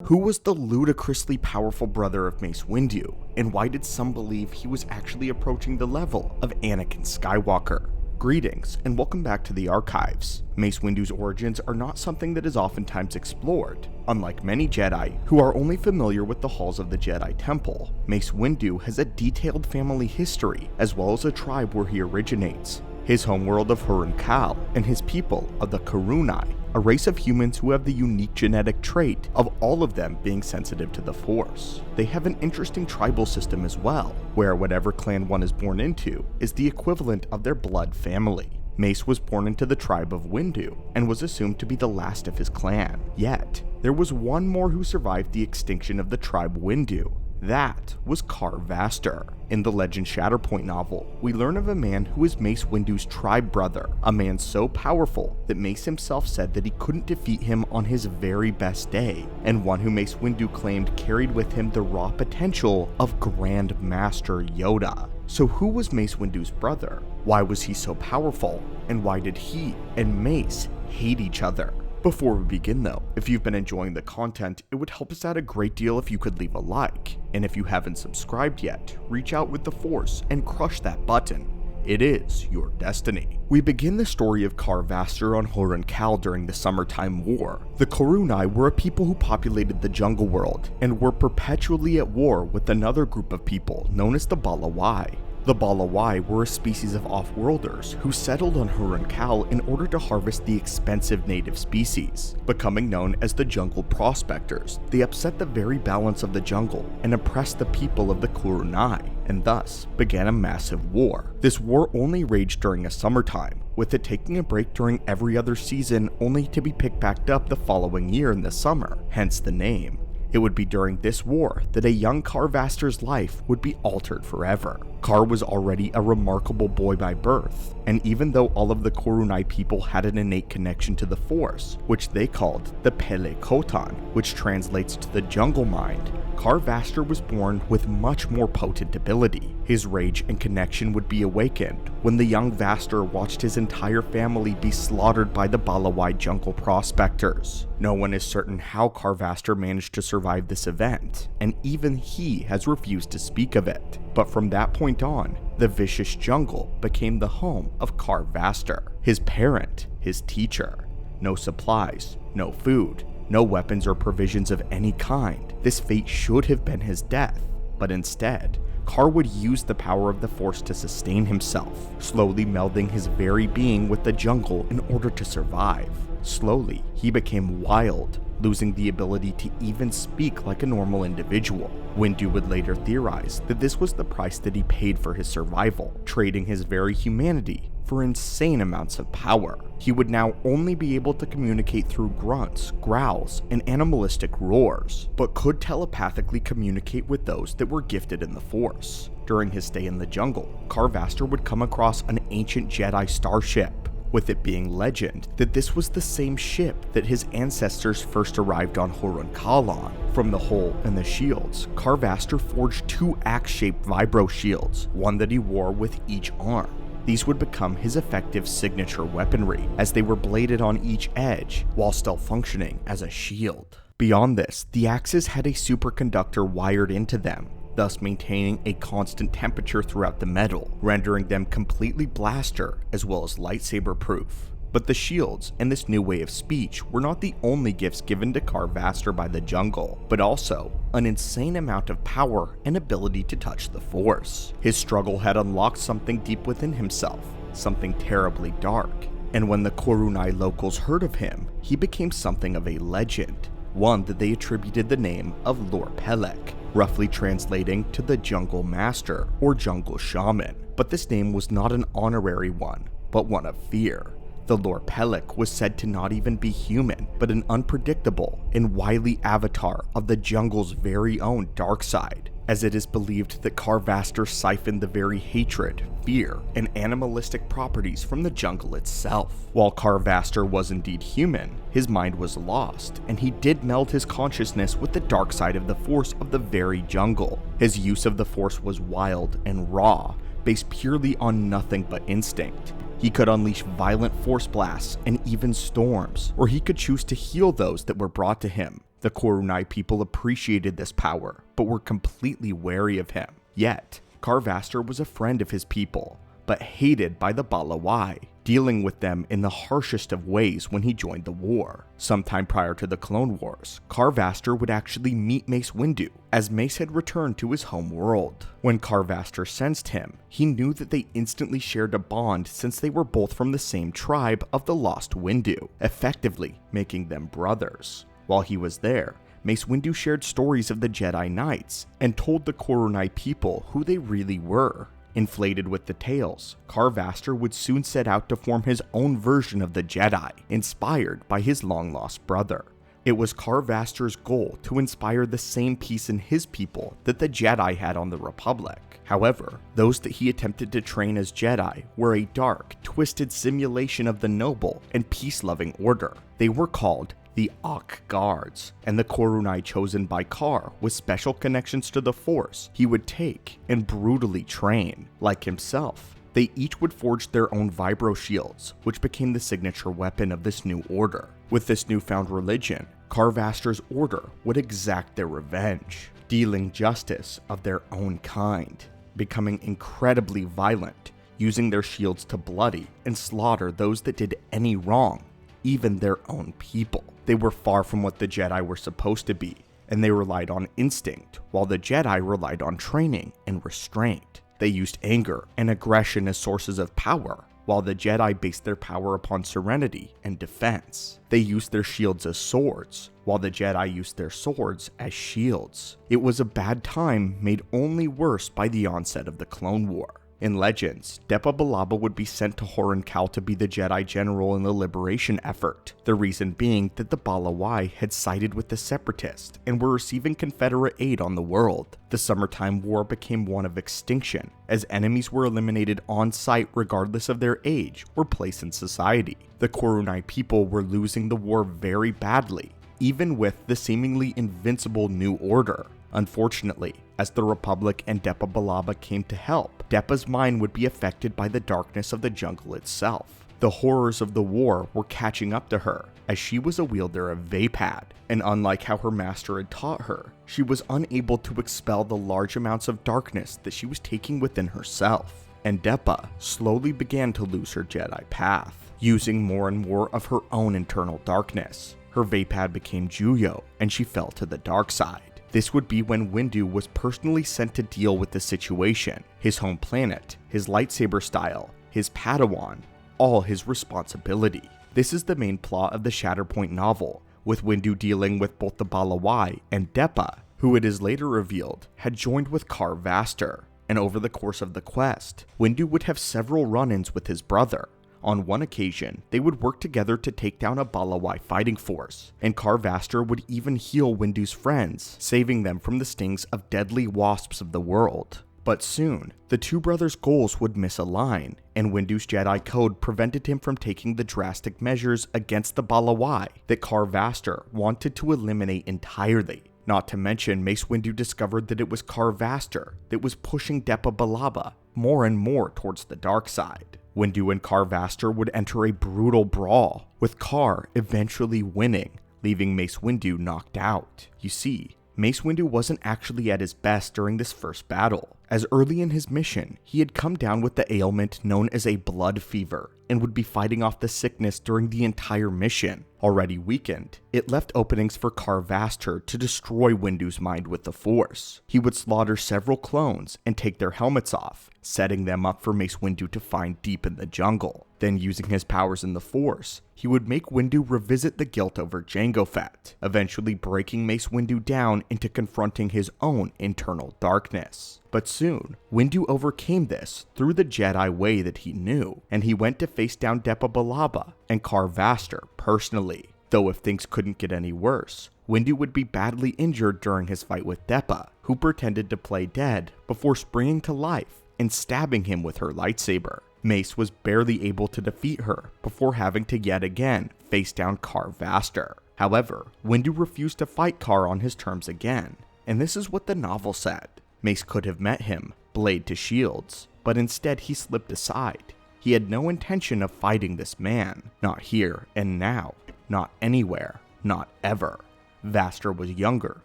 Who was the ludicrously powerful brother of Mace Windu, and why did some believe he was actually approaching the level of Anakin Skywalker? Greetings, and welcome back to the archives. Mace Windu's origins are not something that is oftentimes explored. Unlike many Jedi, who are only familiar with the halls of the Jedi Temple, Mace Windu has a detailed family history, as well as a tribe where he originates. His homeworld of Haruun Kal, and his people of the Karunai, a race of humans who have the unique genetic trait of all of them being sensitive to the Force. They have an interesting tribal system as well, where whatever clan one is born into is the equivalent of their blood family. Mace was born into the tribe of Windu, and was assumed to be the last of his clan. Yet, there was one more who survived the extinction of the tribe Windu. That was Kar Vaster. In the Legend Shatterpoint novel, we learn of a man who is Mace Windu's tribe brother, a man so powerful that Mace himself said that he couldn't defeat him on his very best day, and one who Mace Windu claimed carried with him the raw potential of Grand Master Yoda. So who was Mace Windu's brother? Why was he so powerful? And why did he and Mace hate each other? Before we begin though, if you've been enjoying the content, it would help us out a great deal if you could leave a like. And if you haven't subscribed yet, reach out with the Force and crush that button. It is your destiny. We begin the story of Kar Vaster on Haruun Kal during the Summertime War. The Karunai were a people who populated the jungle world, and were perpetually at war with another group of people known as the Balawai. The Balawai were a species of off-worlders who settled on Haruun Kal in order to harvest the expensive native species. Becoming known as the Jungle Prospectors, they upset the very balance of the jungle and oppressed the people of the Karunai, and thus began a massive war. This war only raged during a summertime, with it taking a break during every other season only to be picked back up the following year in the summer, hence the name. It would be during this war that a young Kar Vaster's life would be altered forever. Kar was already a remarkable boy by birth, and even though all of the Karunai people had an innate connection to the Force, which they called the Pele Kotan, which translates to the jungle mind, Kar Vaster was born with much more potent ability. His rage and connection would be awakened when the young Vaster watched his entire family be slaughtered by the Balawai jungle prospectors. No one is certain how Kar Vaster managed to survive this event, and even he has refused to speak of it. But from that point on, the vicious jungle became the home of Kar Vaster, his parent, his teacher. No supplies, no food, no weapons or provisions of any kind. This fate should have been his death, but instead, Kar would use the power of the Force to sustain himself, slowly melding his very being with the jungle in order to survive. Slowly, he became wild, losing the ability to even speak like a normal individual. Windu would later theorize that this was the price that he paid for his survival, trading his very humanity for insane amounts of power. He would now only be able to communicate through grunts, growls, and animalistic roars, but could telepathically communicate with those that were gifted in the Force. During his stay in the jungle, Kar Vaster would come across an ancient Jedi starship, with it being legend that this was the same ship that his ancestors first arrived on Haruun Kal on. From the hull and the shields, Kar Vaster forged two axe-shaped vibro shields, one that he wore with each arm. These would become his effective signature weaponry, as they were bladed on each edge, while still functioning as a shield. Beyond this, the axes had a superconductor wired into them, thus maintaining a constant temperature throughout the metal, rendering them completely blaster as well as lightsaber proof. But the shields and this new way of speech were not the only gifts given to Kar Vaster by the jungle, but also an insane amount of power and ability to touch the Force. His struggle had unlocked something deep within himself, something terribly dark, and when the Karunai locals heard of him, he became something of a legend, one that they attributed the name of Lord Pelek, roughly translating to the Jungle Master or Jungle Shaman. But this name was not an honorary one, but one of fear. The Lord Pelek was said to not even be human, but an unpredictable and wily avatar of the jungle's very own dark side, as it is believed that Kar Vaster siphoned the very hatred, fear, and animalistic properties from the jungle itself. While Kar Vaster was indeed human, his mind was lost, and he did meld his consciousness with the dark side of the Force of the very jungle. His use of the Force was wild and raw, based purely on nothing but instinct. He could unleash violent force blasts and even storms, or he could choose to heal those that were brought to him. The Korunai people appreciated this power, but were completely wary of him. Yet, Carvaster was a friend of his people, but hated by the Balawai, dealing with them in the harshest of ways when he joined the war. Sometime prior to the Clone Wars, Carvaster would actually meet Mace Windu, as Mace had returned to his home world. When Carvaster sensed him, he knew that they instantly shared a bond since they were both from the same tribe of the Lost Windu, effectively making them brothers. While he was there, Mace Windu shared stories of the Jedi Knights and told the Korunai people who they really were. Inflated with the tales, Carvaster would soon set out to form his own version of the Jedi, inspired by his long-lost brother. It was Carvaster's goal to inspire the same peace in his people that the Jedi had on the Republic. However, those that he attempted to train as Jedi were a dark, twisted simulation of the noble and peace-loving order. They were called the Ak Guards, and the Korunai chosen by Car with special connections to the Force he would take and brutally train. Like himself, they each would forge their own vibro shields, which became the signature weapon of this new order. With this newfound religion, Carvaster's order would exact their revenge, dealing justice of their own kind, becoming incredibly violent, using their shields to bloody and slaughter those that did any wrong, even their own people. They were far from what the Jedi were supposed to be, and they relied on instinct, while the Jedi relied on training and restraint. They used anger and aggression as sources of power, while the Jedi based their power upon serenity and defense. They used their shields as swords, while the Jedi used their swords as shields. It was a bad time made only worse by the onset of the Clone War. In Legends, Depa Billaba would be sent to Haruun Kal to be the Jedi General in the liberation effort, the reason being that the Balawai had sided with the Separatists and were receiving Confederate aid on the world. The Summertime War became one of extinction, as enemies were eliminated on sight regardless of their age or place in society. The Korunai people were losing the war very badly, even with the seemingly invincible New Order. Unfortunately, as the Republic and Depa Billaba came to help, Depa's mind would be affected by the darkness of the jungle itself. The horrors of the war were catching up to her, as she was a wielder of Vapad, and unlike how her master had taught her, she was unable to expel the large amounts of darkness that she was taking within herself. And Depa slowly began to lose her Jedi path, using more and more of her own internal darkness. Her Vapad became Juyo, and she fell to the dark side. This would be when Windu was personally sent to deal with the situation, his home planet, his lightsaber style, his Padawan, all his responsibility. This is the main plot of the Shatterpoint novel, with Windu dealing with both the Balawai and Depa, who it is later revealed had joined with Carvaster. And over the course of the quest, Windu would have several run-ins with his brother. On one occasion, they would work together to take down a Balawai fighting force, and Carvaster would even heal Windu's friends, saving them from the stings of deadly wasps of the world. But soon, the two brothers' goals would misalign, and Windu's Jedi code prevented him from taking the drastic measures against the Balawai that Carvaster wanted to eliminate entirely. Not to mention, Mace Windu discovered that it was Carvaster that was pushing Depa Billaba more and more towards the dark side. Windu and Carvaster would enter a brutal brawl, with Car eventually winning, leaving Mace Windu knocked out. You see, Mace Windu wasn't actually at his best during this first battle, as early in his mission, he had come down with the ailment known as a blood fever, and would be fighting off the sickness during the entire mission. Already weakened, it left openings for Carvaster to destroy Windu's mind with the Force. He would slaughter several clones and take their helmets off, setting them up for Mace Windu to find deep in the jungle. Then, using his powers in the Force, he would make Windu revisit the guilt over Jango Fett, eventually breaking Mace Windu down into confronting his own internal darkness. But soon, Windu overcame this through the Jedi way that he knew, and he went to face down Depa Billaba and Carvaster personally. Though if things couldn't get any worse, Windu would be badly injured during his fight with Depa, who pretended to play dead before springing to life and stabbing him with her lightsaber. Mace was barely able to defeat her before having to yet again face down Carvaster. However, Windu refused to fight Car on his terms again, and this is what the novel said. Mace could have met him, blade to shields, but instead he slipped aside. He had no intention of fighting this man, not here and now, not anywhere, not ever. Vaster was younger,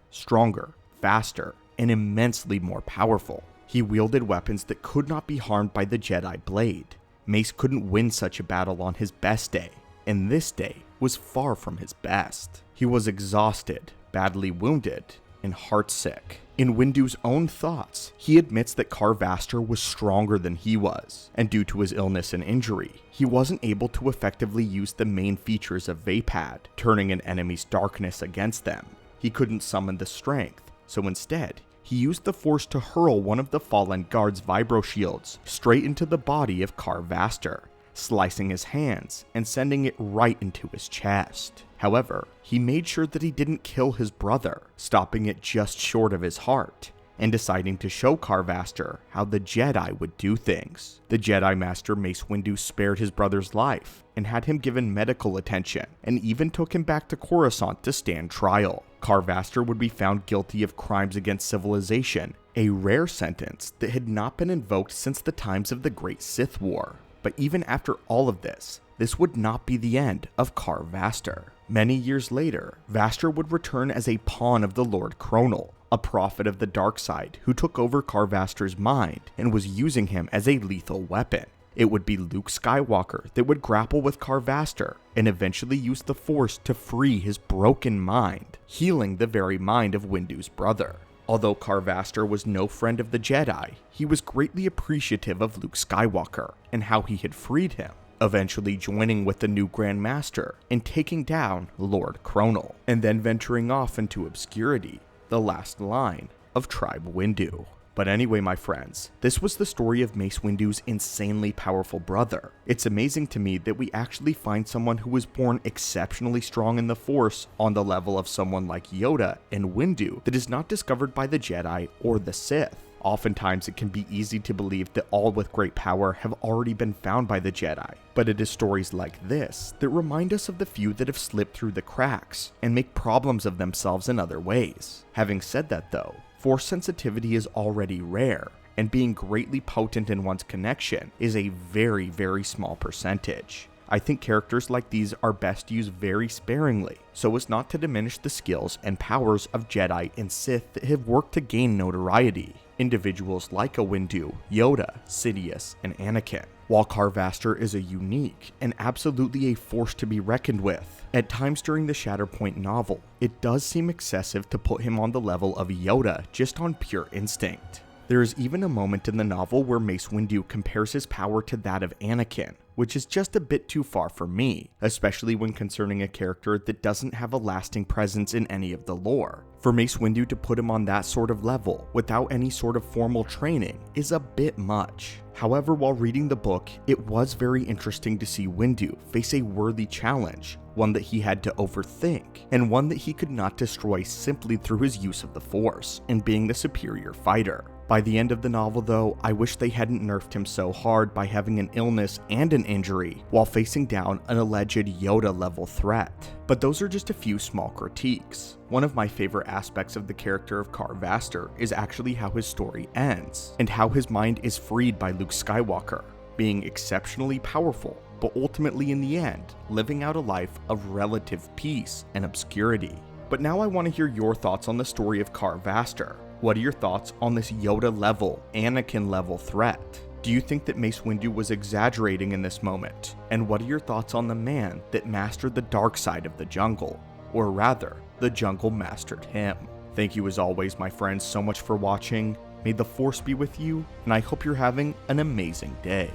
stronger, faster, and immensely more powerful. He wielded weapons that could not be harmed by the Jedi blade. Mace couldn't win such a battle on his best day, and this day was far from his best. He was exhausted, badly wounded, and heartsick. In Windu's own thoughts, he admits that Vaster was stronger than he was, and due to his illness and injury, he wasn't able to effectively use the main features of Vaapad, turning an enemy's darkness against them. He couldn't summon the strength, so instead, he used the Force to hurl one of the fallen guard's vibro shields straight into the body of Vaster, slicing his hands and sending it right into his chest. However, he made sure that he didn't kill his brother, stopping it just short of his heart, and deciding to show Vaster how the Jedi would do things. The Jedi Master Mace Windu spared his brother's life, and had him given medical attention, and even took him back to Coruscant to stand trial. Vaster would be found guilty of crimes against civilization, a rare sentence that had not been invoked since the times of the Great Sith War. But even after all of this would not be the end of Vaster. Many years later, Vaster would return as a pawn of the Lord Kronal, a prophet of the dark side who took over Vaster's mind and was using him as a lethal weapon. It would be Luke Skywalker that would grapple with Vaster and eventually use the Force to free his broken mind, healing the very mind of Windu's brother. Although Vaster was no friend of the Jedi, he was greatly appreciative of Luke Skywalker and how he had freed him, eventually joining with the new Grand Master and taking down Lord Kronal, and then venturing off into obscurity, the last line of Tribe Windu. But anyway, my friends, this was the story of Mace Windu's insanely powerful brother. It's amazing to me that we actually find someone who was born exceptionally strong in the Force on the level of someone like Yoda and Windu that is not discovered by the Jedi or the Sith. Oftentimes it can be easy to believe that all with great power have already been found by the Jedi, but it is stories like this that remind us of the few that have slipped through the cracks and make problems of themselves in other ways. Having said that though, Force sensitivity is already rare, and being greatly potent in one's connection is a very, very small percentage. I think characters like these are best used very sparingly, so as not to diminish the skills and powers of Jedi and Sith that have worked to gain notoriety. Individuals like a Windu, Yoda, Sidious, and Anakin. While Vaster is a unique and absolutely a force to be reckoned with, at times during the Shatterpoint novel, it does seem excessive to put him on the level of Yoda just on pure instinct. There is even a moment in the novel where Mace Windu compares his power to that of Anakin, which is just a bit too far for me, especially when concerning a character that doesn't have a lasting presence in any of the lore. For Mace Windu to put him on that sort of level without any sort of formal training is a bit much. However, while reading the book, it was very interesting to see Windu face a worthy challenge, one that he had to overthink, and one that he could not destroy simply through his use of the Force and being the superior fighter. By the end of the novel though, I wish they hadn't nerfed him so hard by having an illness and an injury while facing down an alleged Yoda level threat. But those are just a few small critiques. One of my favorite aspects of the character of Vaster is actually how his story ends, and how his mind is freed by Luke Skywalker, being exceptionally powerful, but ultimately in the end, living out a life of relative peace and obscurity. But now I want to hear your thoughts on the story of Vaster. What are your thoughts on this Yoda level, Anakin level threat? Do you think that Mace Windu was exaggerating in this moment? And what are your thoughts on the man that mastered the dark side of the jungle? Or rather, the jungle mastered him. Thank you as always, my friends, so much for watching. May the Force be with you, and I hope you're having an amazing day.